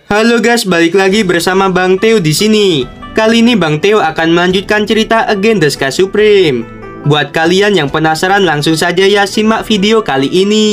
Halo guys, balik lagi bersama Bang Theo di sini. Kali ini Bang Theo akan melanjutkan cerita Again the Sky Supreme. Buat kalian yang penasaran, langsung saja ya simak video kali ini.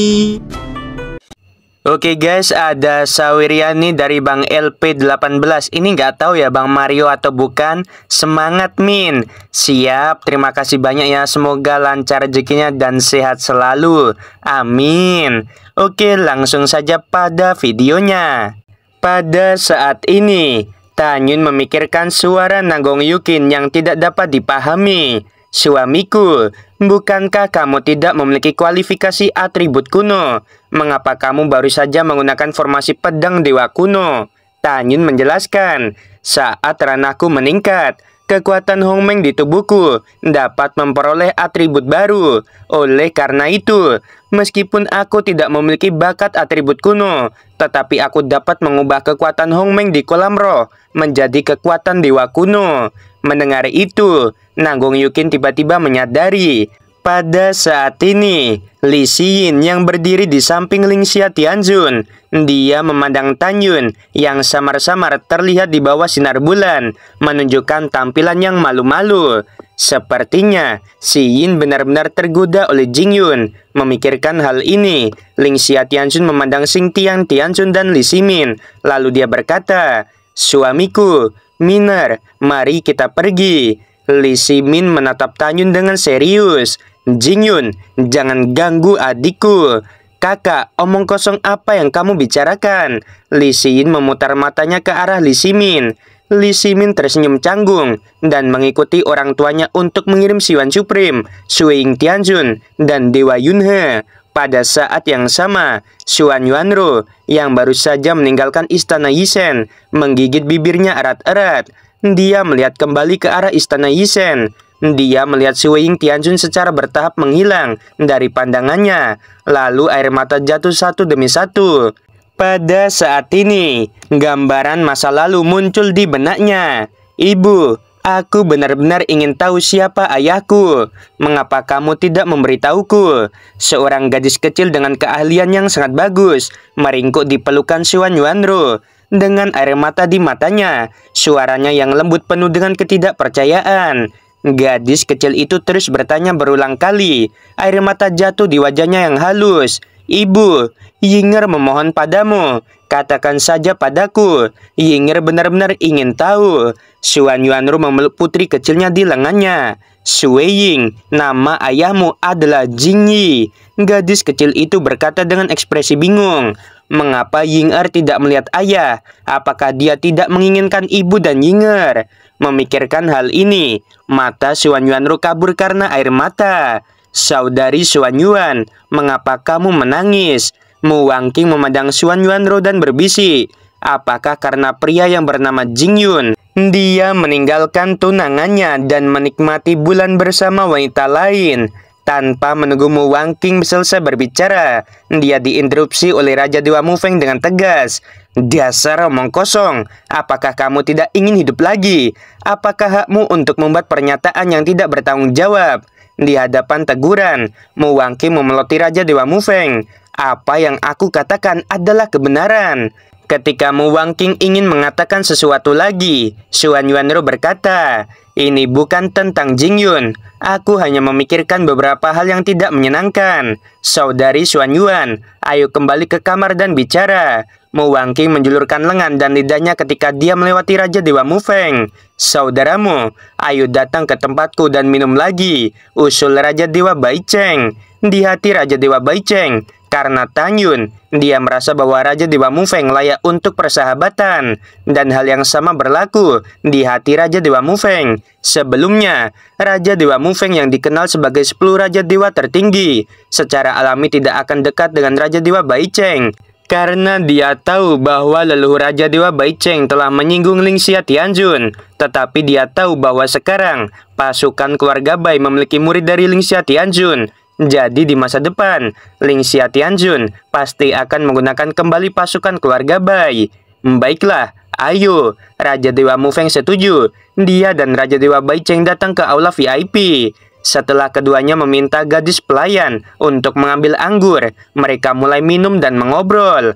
Oke guys, ada Sawiriani dari Bang LP18. Ini nggak tahu ya Bang Mario atau bukan. Semangat Min. Siap, terima kasih banyak ya. Semoga lancar rezekinya dan sehat selalu. Amin. Oke, langsung saja pada videonya. Pada saat ini, Tanyun memikirkan suara Nanggong Yukin yang tidak dapat dipahami. Suamiku, bukankah kamu tidak memiliki kualifikasi atribut kuno? Mengapa kamu baru saja menggunakan formasi pedang dewa kuno? Tanyun menjelaskan, saat ranahku meningkat, kekuatan Hongmeng di tubuhku dapat memperoleh atribut baru. Oleh karena itu, meskipun aku tidak memiliki bakat atribut kuno, tetapi aku dapat mengubah kekuatan Hongmeng di kolam roh menjadi kekuatan dewa kuno. Mendengar itu, Nanggong Yukin tiba-tiba menyadari. Pada saat ini, Li Xiyin yang berdiri di samping Ling Xia Tianjun, dia memandang Tanyun yang samar-samar terlihat di bawah sinar bulan, menunjukkan tampilan yang malu-malu. Sepertinya, Xiyin benar-benar tergoda oleh Jingyun. Memikirkan hal ini, Ling Xia Tianjun memandang Xing Tian Tianjun dan Li Ximin. Lalu dia berkata, "Suamiku, Miner, mari kita pergi." Li Ximin menatap Tanyun dengan serius. "Jingyun, jangan ganggu adikku." "Kakak, omong kosong apa yang kamu bicarakan?" Li Xiyin memutar matanya ke arah Li Ximin. Li Ximin tersenyum canggung dan mengikuti orang tuanya untuk mengirim Siwan Supreme, Sui Ying Tianjun, dan Dewa Yunhe. Pada saat yang sama, Xuan Yuanro yang baru saja meninggalkan istana Yisen menggigit bibirnya erat-erat. Dia melihat kembali ke arah istana Yisen. Dia melihat Sui Ying Tianjun secara bertahap menghilang dari pandangannya. Lalu air mata jatuh satu demi satu. Pada saat ini, gambaran masa lalu muncul di benaknya. "Ibu, aku benar-benar ingin tahu siapa ayahku. Mengapa kamu tidak memberitahuku?" Seorang gadis kecil dengan keahlian yang sangat bagus meringkuk di pelukan Xuan Yuanro. Dengan air mata di matanya, suaranya yang lembut penuh dengan ketidakpercayaan. Gadis kecil itu terus bertanya berulang kali. Air mata jatuh di wajahnya yang halus. "Ibu, Yinger memohon padamu. Katakan saja padaku. Yinger benar-benar ingin tahu." Xuan Yuanru memeluk putri kecilnya di lengannya. "Sui Ying, nama ayahmu adalah Jingyi." Gadis kecil itu berkata dengan ekspresi bingung. Mengapa Yinger tidak melihat ayah? Apakah dia tidak menginginkan ibu dan Yinger? Memikirkan hal ini, mata Xuan Yuanru kabur karena air mata. "Saudari Xuan Yuan, mengapa kamu menangis?" Mu Wangking memandang Xuan Yuanro dan berbisik, "Apakah karena pria yang bernama Jingyun? Dia meninggalkan tunangannya dan menikmati bulan bersama wanita lain." Tanpa menunggu Mu Wangking selesai berbicara, dia diinterupsi oleh Raja Dewa Mufeng dengan tegas. "Dasar omong kosong, apakah kamu tidak ingin hidup lagi? Apakah hakmu untuk membuat pernyataan yang tidak bertanggung jawab?" Di hadapan teguran, Mu Wangking memeloti Raja Dewa Mufeng. "Apa yang aku katakan adalah kebenaran." Ketika Mu Wangking ingin mengatakan sesuatu lagi, Xuan Yuanro berkata, "Ini bukan tentang Jingyun. Aku hanya memikirkan beberapa hal yang tidak menyenangkan. Saudari Xuan Yuan, ayo kembali ke kamar dan bicara." Mu Wangking menjulurkan lengan dan lidahnya ketika dia melewati Raja Dewa Mufeng. "Saudaramu, ayo datang ke tempatku dan minum lagi," usul Raja Dewa Baicheng. Di hati Raja Dewa Baicheng, karena Tanyun, dia merasa bahwa Raja Dewa Mufeng layak untuk persahabatan. Dan hal yang sama berlaku di hati Raja Dewa Mufeng. Sebelumnya, Raja Dewa Mufeng yang dikenal sebagai 10 Raja Dewa tertinggi, secara alami tidak akan dekat dengan Raja Dewa Baicheng. Karena dia tahu bahwa leluhur Raja Dewa Baicheng telah menyinggung Ling Xia Tianjun. Tetapi dia tahu bahwa sekarang, pasukan keluarga Bai memiliki murid dari Ling Xia Tianjun. Jadi di masa depan, Ling Xia Tianjun pasti akan menggunakan kembali pasukan keluarga Bai. "Baiklah, ayo." Raja Dewa Mufeng setuju. Dia dan Raja Dewa Baicheng datang ke aula VIP. Setelah keduanya meminta gadis pelayan untuk mengambil anggur, mereka mulai minum dan mengobrol.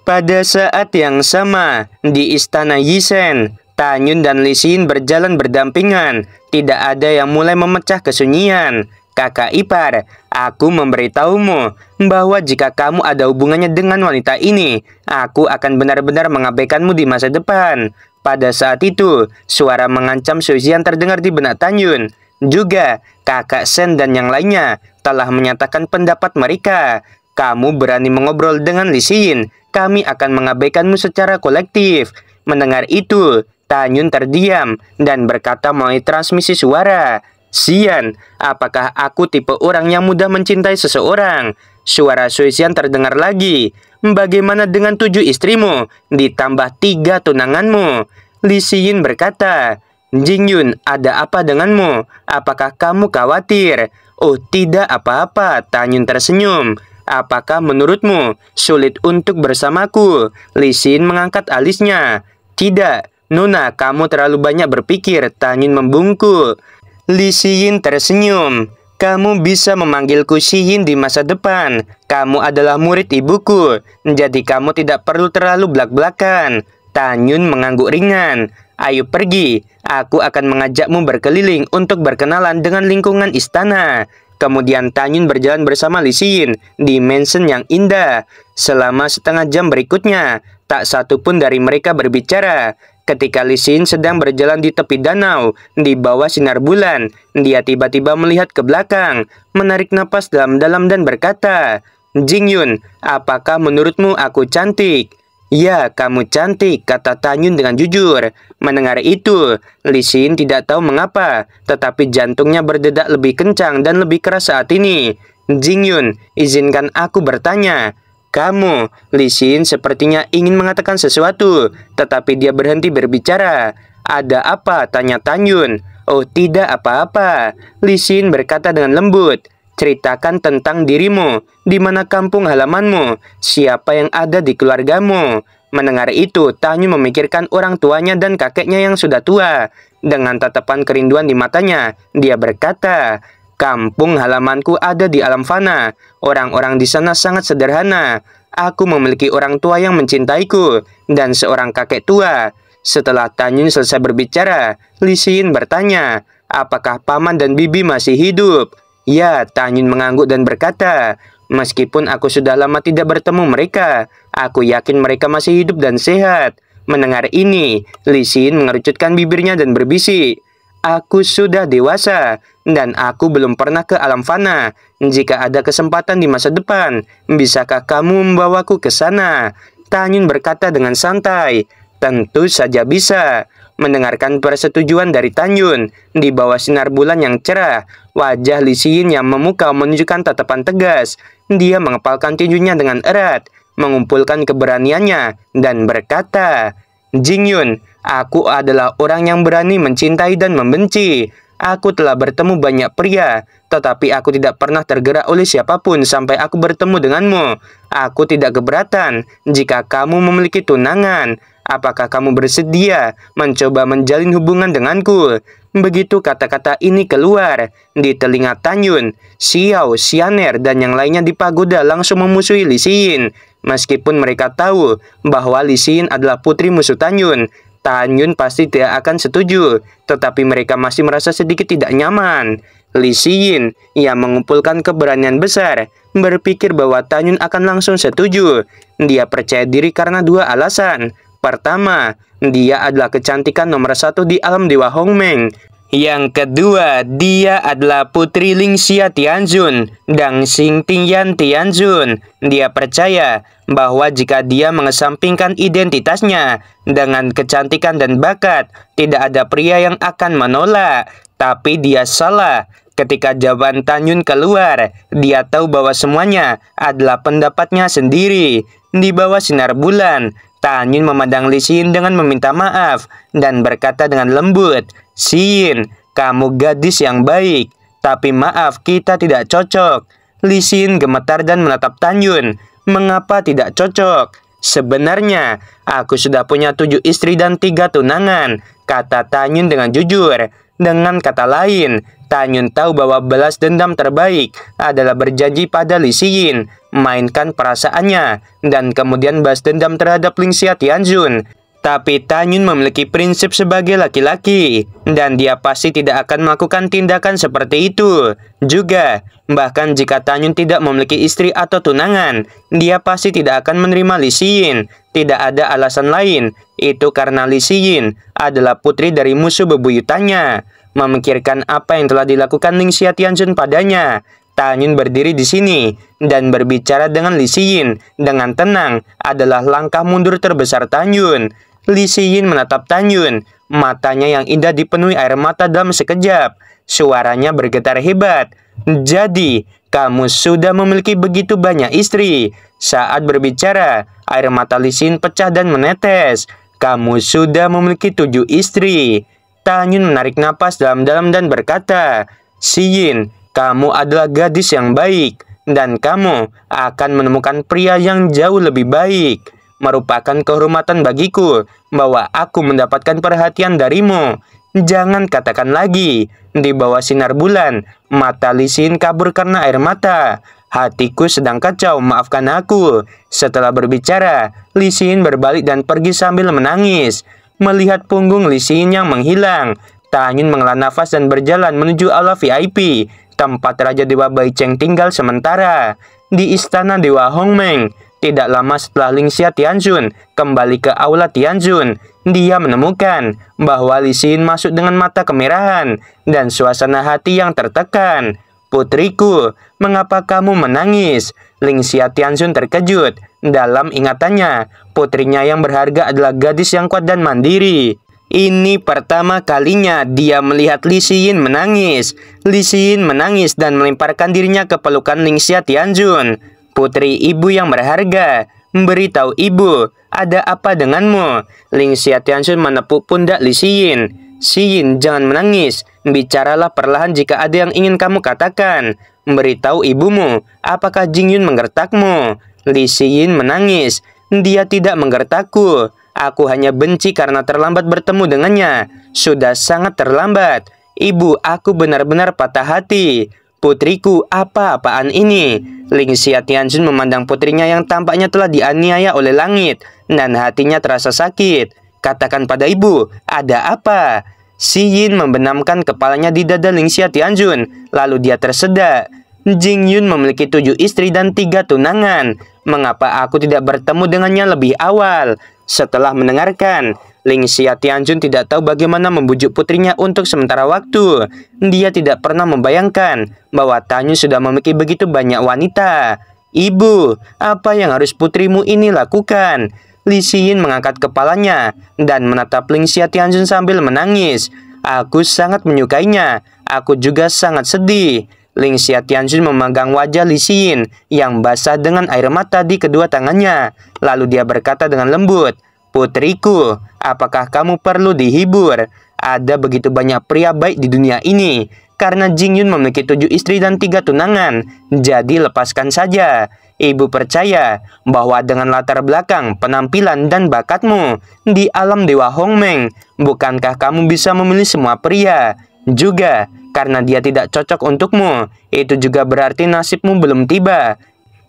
Pada saat yang sama, di istana Yisen, Tanyun dan Li Xin berjalan berdampingan. Tidak ada yang mulai memecah kesunyian. Kakak ipar, aku memberitahumu bahwa jika kamu ada hubungannya dengan wanita ini, aku akan benar-benar mengabaikanmu di masa depan. Pada saat itu, suara mengancam Suzian terdengar di benak Tanyun. Juga, kakak Sen dan yang lainnya telah menyatakan pendapat mereka. Kamu berani mengobrol dengan Li Xin, kami akan mengabaikanmu secara kolektif. Mendengar itu, Tanyun terdiam dan berkata melalui transmisi suara, Xian, apakah aku tipe orang yang mudah mencintai seseorang? Suara Suzian terdengar lagi. Bagaimana dengan 7 istrimu, ditambah 3 tunanganmu? Li Xin berkata, Jingyun, ada apa denganmu? Apakah kamu khawatir? Oh, tidak apa-apa, Tanyun tersenyum. Apakah menurutmu sulit untuk bersamaku? Li Xin mengangkat alisnya. Tidak, Nona, kamu terlalu banyak berpikir, Tanyun membungkuk. Li Xin tersenyum. Kamu bisa memanggilku Xiyin di masa depan. Kamu adalah murid ibuku, jadi kamu tidak perlu terlalu belak-belakan. Tanyun mengangguk ringan. Ayo pergi, aku akan mengajakmu berkeliling untuk berkenalan dengan lingkungan istana. Kemudian Tanyun berjalan bersama Li Xin di mansion yang indah. Selama setengah jam berikutnya, tak satu pun dari mereka berbicara. Ketika Li Xin sedang berjalan di tepi danau, di bawah sinar bulan, dia tiba-tiba melihat ke belakang, menarik napas dalam-dalam dan berkata, Jingyun, apakah menurutmu aku cantik? Ya, kamu cantik, kata Tanyun dengan jujur. Mendengar itu, Li Xin tidak tahu mengapa, tetapi jantungnya berdetak lebih kencang dan lebih keras saat ini. Jingyun, izinkan aku bertanya. Kamu, Li Xin sepertinya ingin mengatakan sesuatu, tetapi dia berhenti berbicara. Ada apa? Tanya Tanyun. Oh, tidak apa-apa, Li Xin berkata dengan lembut. Ceritakan tentang dirimu, di mana kampung halamanmu, siapa yang ada di keluargamu. Mendengar itu, Tanyun memikirkan orang tuanya dan kakeknya yang sudah tua. Dengan tatapan kerinduan di matanya, dia berkata, kampung halamanku ada di alam fana. Orang-orang di sana sangat sederhana. Aku memiliki orang tua yang mencintaiku dan seorang kakek tua. Setelah Tanyun selesai berbicara, Li Xin bertanya, apakah paman dan bibi masih hidup? Ya, Tanyun mengangguk dan berkata, meskipun aku sudah lama tidak bertemu mereka, aku yakin mereka masih hidup dan sehat. Mendengar ini, Li Xin mengerucutkan bibirnya dan berbisik, aku sudah dewasa, dan aku belum pernah ke alam fana. Jika ada kesempatan di masa depan, bisakah kamu membawaku ke sana? Tanyun berkata dengan santai, tentu saja bisa. Mendengarkan persetujuan dari Tanyun, di bawah sinar bulan yang cerah, wajah Li Xin yang memukau menunjukkan tatapan tegas. Dia mengepalkan tinjunya dengan erat, mengumpulkan keberaniannya, dan berkata, Jingyun, aku adalah orang yang berani mencintai dan membenci. Aku telah bertemu banyak pria, tetapi aku tidak pernah tergerak oleh siapapun sampai aku bertemu denganmu. Aku tidak keberatan jika kamu memiliki tunangan. Apakah kamu bersedia mencoba menjalin hubungan denganku? Begitu kata-kata ini keluar di telinga Tanyun, Xiao, Xianer, dan yang lainnya di pagoda langsung memusuhi Li Xin. Meskipun mereka tahu bahwa Li Xin adalah putri musuh Tanyun, Tanyun pasti tidak akan setuju, tetapi mereka masih merasa sedikit tidak nyaman. Li Xin yang mengumpulkan keberanian besar berpikir bahwa Tanyun akan langsung setuju. Dia percaya diri karena 2 alasan. Pertama, dia adalah kecantikan nomor 1 di alam Dewa Hongmeng. Yang kedua, dia adalah putri Lingxia Tianzun dan Xing Tingyan Tianzun. Dia percaya bahwa jika dia mengesampingkan identitasnya dengan kecantikan dan bakat, tidak ada pria yang akan menolak. Tapi dia salah. Ketika jawaban Tanyun keluar, dia tahu bahwa semuanya adalah pendapatnya sendiri. Di bawah sinar bulan, Tanyun memandang Li Xin dengan meminta maaf dan berkata dengan lembut, Xin, kamu gadis yang baik, tapi maaf kita tidak cocok. Li Xin gemetar dan menatap Tanyun. Mengapa tidak cocok? Sebenarnya, aku sudah punya 7 istri dan 3 tunangan, kata Tanyun dengan jujur. Dengan kata lain, Tanyun tahu bahwa balas dendam terbaik adalah berjanji pada Li Xin. mainkan perasaannya, dan kemudian balas dendam terhadap Lingxia Tianjun. Tapi Tanyun memiliki prinsip sebagai laki-laki, dan dia pasti tidak akan melakukan tindakan seperti itu. Juga, bahkan jika Tanyun tidak memiliki istri atau tunangan, dia pasti tidak akan menerima Li Xiyin. Tidak ada alasan lain, itu karena Li Xiyin adalah putri dari musuh bebuyutannya. Memikirkan apa yang telah dilakukan Lingxia Tianjun padanya, Tanyun berdiri di sini dan berbicara dengan Li Xiyin dengan tenang adalah langkah mundur terbesar Tanyun. Li Xiyin menatap Tanyun, matanya yang indah dipenuhi air mata dalam sekejap. Suaranya bergetar hebat. Jadi, kamu sudah memiliki begitu banyak istri. Saat berbicara, air mata Li Xiyin pecah dan menetes. Kamu sudah memiliki 7 istri. Tanyun menarik napas dalam-dalam dan berkata, Xiyin, kamu adalah gadis yang baik, dan kamu akan menemukan pria yang jauh lebih baik. Merupakan kehormatan bagiku bahwa aku mendapatkan perhatian darimu. Jangan katakan lagi. Di bawah sinar bulan, mata Li Xiyin kabur karena air mata. Hatiku sedang kacau, maafkan aku. Setelah berbicara, Li Xiyin berbalik dan pergi sambil menangis. Melihat punggung Li Xiyin yang menghilang, Tanyun menghela nafas dan berjalan menuju aula VIP, tempat Raja Dewa Bai Cheng tinggal sementara. Di istana Dewa Hongmeng. Tidak lama setelah Lingxia Tianjun kembali ke aula Tianjun, dia menemukan bahwa Li Xiyin masuk dengan mata kemerahan dan suasana hati yang tertekan. Putriku, mengapa kamu menangis? Lingxia Tianjun terkejut. Dalam ingatannya, putrinya yang berharga adalah gadis yang kuat dan mandiri. Ini pertama kalinya dia melihat Li Xiyin menangis. Li Xiyin menangis dan melemparkan dirinya ke pelukan Lingxia Tianjun. Putri ibu yang berharga, beritahu ibu, ada apa denganmu? Lingxia Tianjun menepuk pundak Li Xiyin. Xiyin, jangan menangis. Bicaralah perlahan jika ada yang ingin kamu katakan. Beritahu ibumu, apakah Jingyun menggertakmu? Li Xiyin menangis. Dia tidak menggertakku. Aku hanya benci karena terlambat bertemu dengannya. Sudah sangat terlambat. Ibu, aku benar-benar patah hati. Putriku, apa-apaan ini? Lingxia Tianjun memandang putrinya yang tampaknya telah dianiaya oleh langit, dan hatinya terasa sakit. Katakan pada ibu, ada apa? Xiyin membenamkan kepalanya di dada Lingxia Tianjun, lalu dia tersedak. Jingyun memiliki 7 istri dan 3 tunangan. Mengapa aku tidak bertemu dengannya lebih awal? Setelah mendengarkan, Lingxia Tianjun tidak tahu bagaimana membujuk putrinya untuk sementara waktu. Dia tidak pernah membayangkan bahwa Tanyun sudah memiliki begitu banyak wanita. Ibu, apa yang harus putrimu ini lakukan? Li Xiyin mengangkat kepalanya dan menatap Lingxia Tianjun sambil menangis. Aku sangat menyukainya. Aku juga sangat sedih. Lingxia Tianjun memegang wajah Li Xiyin yang basah dengan air mata di kedua tangannya. Lalu dia berkata dengan lembut, Putriku, apakah kamu perlu dihibur? Ada begitu banyak pria baik di dunia ini. Karena Jingyun memiliki 7 istri dan 3 tunangan. Jadi lepaskan saja. Ibu percaya bahwa dengan latar belakang, penampilan, dan bakatmu di alam Dewa Hongmeng, bukankah kamu bisa memilih semua pria? Juga, karena dia tidak cocok untukmu, itu juga berarti nasibmu belum tiba.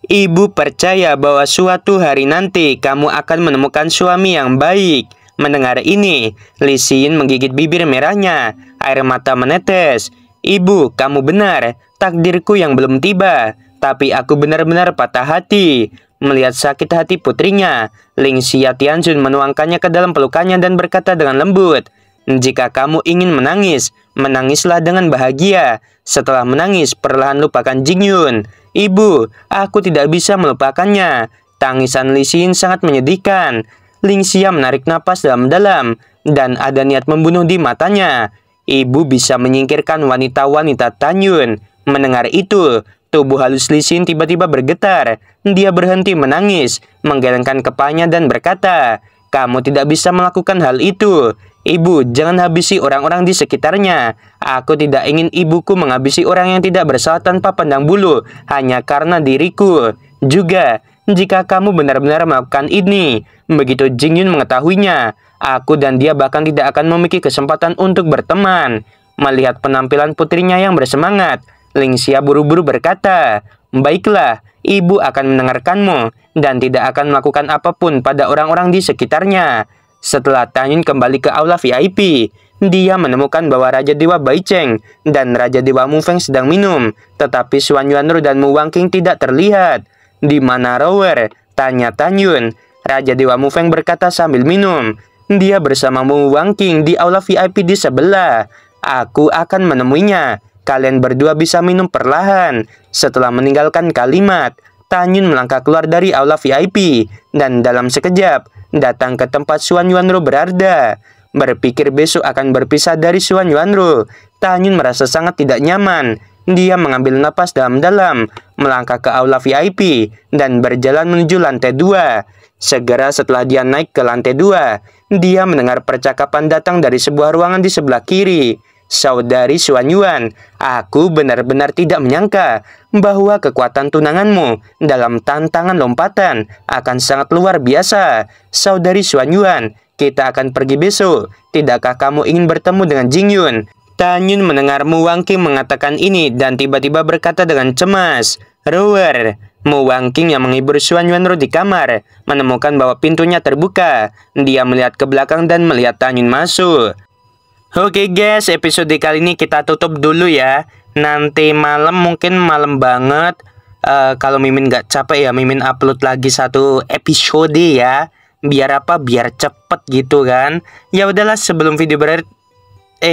Ibu percaya bahwa suatu hari nanti kamu akan menemukan suami yang baik. Mendengar ini, Li Xiyin menggigit bibir merahnya. Air mata menetes. Ibu, kamu benar. Takdirku yang belum tiba. Tapi aku benar-benar patah hati. Melihat sakit hati putrinya, Lingxia Tianjun menuangkannya ke dalam pelukannya dan berkata dengan lembut, jika kamu ingin menangis, menangislah dengan bahagia. Setelah menangis, perlahan lupakan Jingyun. Ibu, aku tidak bisa melupakannya. Tangisan Li Xiyin sangat menyedihkan. Lingxia menarik napas dalam-dalam dan ada niat membunuh di matanya. Ibu bisa menyingkirkan wanita-wanita Tanyun. Mendengar itu, tubuh halus Li Xiyin tiba-tiba bergetar. Dia berhenti menangis, menggelengkan kepalanya dan berkata, kamu tidak bisa melakukan hal itu. Ibu, jangan habisi orang-orang di sekitarnya. Aku tidak ingin ibuku menghabisi orang yang tidak bersalah tanpa pandang bulu hanya karena diriku. Juga, jika kamu benar-benar melakukan ini, begitu Jingyun mengetahuinya, aku dan dia bahkan tidak akan memiliki kesempatan untuk berteman. Melihat penampilan putrinya yang bersemangat, Lingxia buru-buru berkata, Baiklah, ibu akan mendengarkanmu dan tidak akan melakukan apapun pada orang-orang di sekitarnya. Setelah Tanyun kembali ke aula VIP, dia menemukan bahwa Raja Dewa Baicheng dan Raja Dewa Mufeng sedang minum, tetapi Xuan Yuanru dan Mu Wangking tidak terlihat. Di mana Rower? Tanya Tanyun. Raja Dewa Mufeng berkata sambil minum. Dia bersama Mu Wangking di aula VIP di sebelah. Aku akan menemuinya. Kalian berdua bisa minum perlahan. Setelah meninggalkan kalimat, Tanyun melangkah keluar dari aula VIP dan dalam sekejap datang ke tempat Xuan Yuanru berada. Berpikir besok akan berpisah dari Xuan Yuanru, Tanyun merasa sangat tidak nyaman. Dia mengambil napas dalam-dalam, melangkah ke aula VIP, dan berjalan menuju lantai 2. Segera setelah dia naik ke lantai 2, dia mendengar percakapan datang dari sebuah ruangan di sebelah kiri. Saudari Xuan Yuan, aku benar-benar tidak menyangka bahwa kekuatan tunanganmu dalam tantangan lompatan akan sangat luar biasa. Saudari Xuan Yuan, kita akan pergi besok. Tidakkah kamu ingin bertemu dengan Jing Yun? Tanyun mendengar Mu Wangking mengatakan ini dan tiba-tiba berkata dengan cemas, Rower. Mu Wangking yang menghibur Xuan Yuanru di kamar menemukan bahwa pintunya terbuka. Dia melihat ke belakang dan melihat Tanyun masuk. Oke guys, episode kali ini kita tutup dulu ya. Nanti malam, mungkin malam banget, kalau Mimin nggak capek ya, Mimin upload lagi satu episode ya. Biar apa? Biar cepet gitu kan. Ya udahlah, sebelum video berakhir,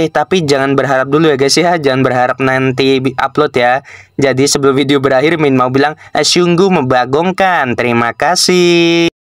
tapi jangan berharap dulu ya guys ya. Jangan berharap nanti upload ya. Jadi sebelum video berakhir, Min mau bilang sungguh membagongkan. Terima kasih.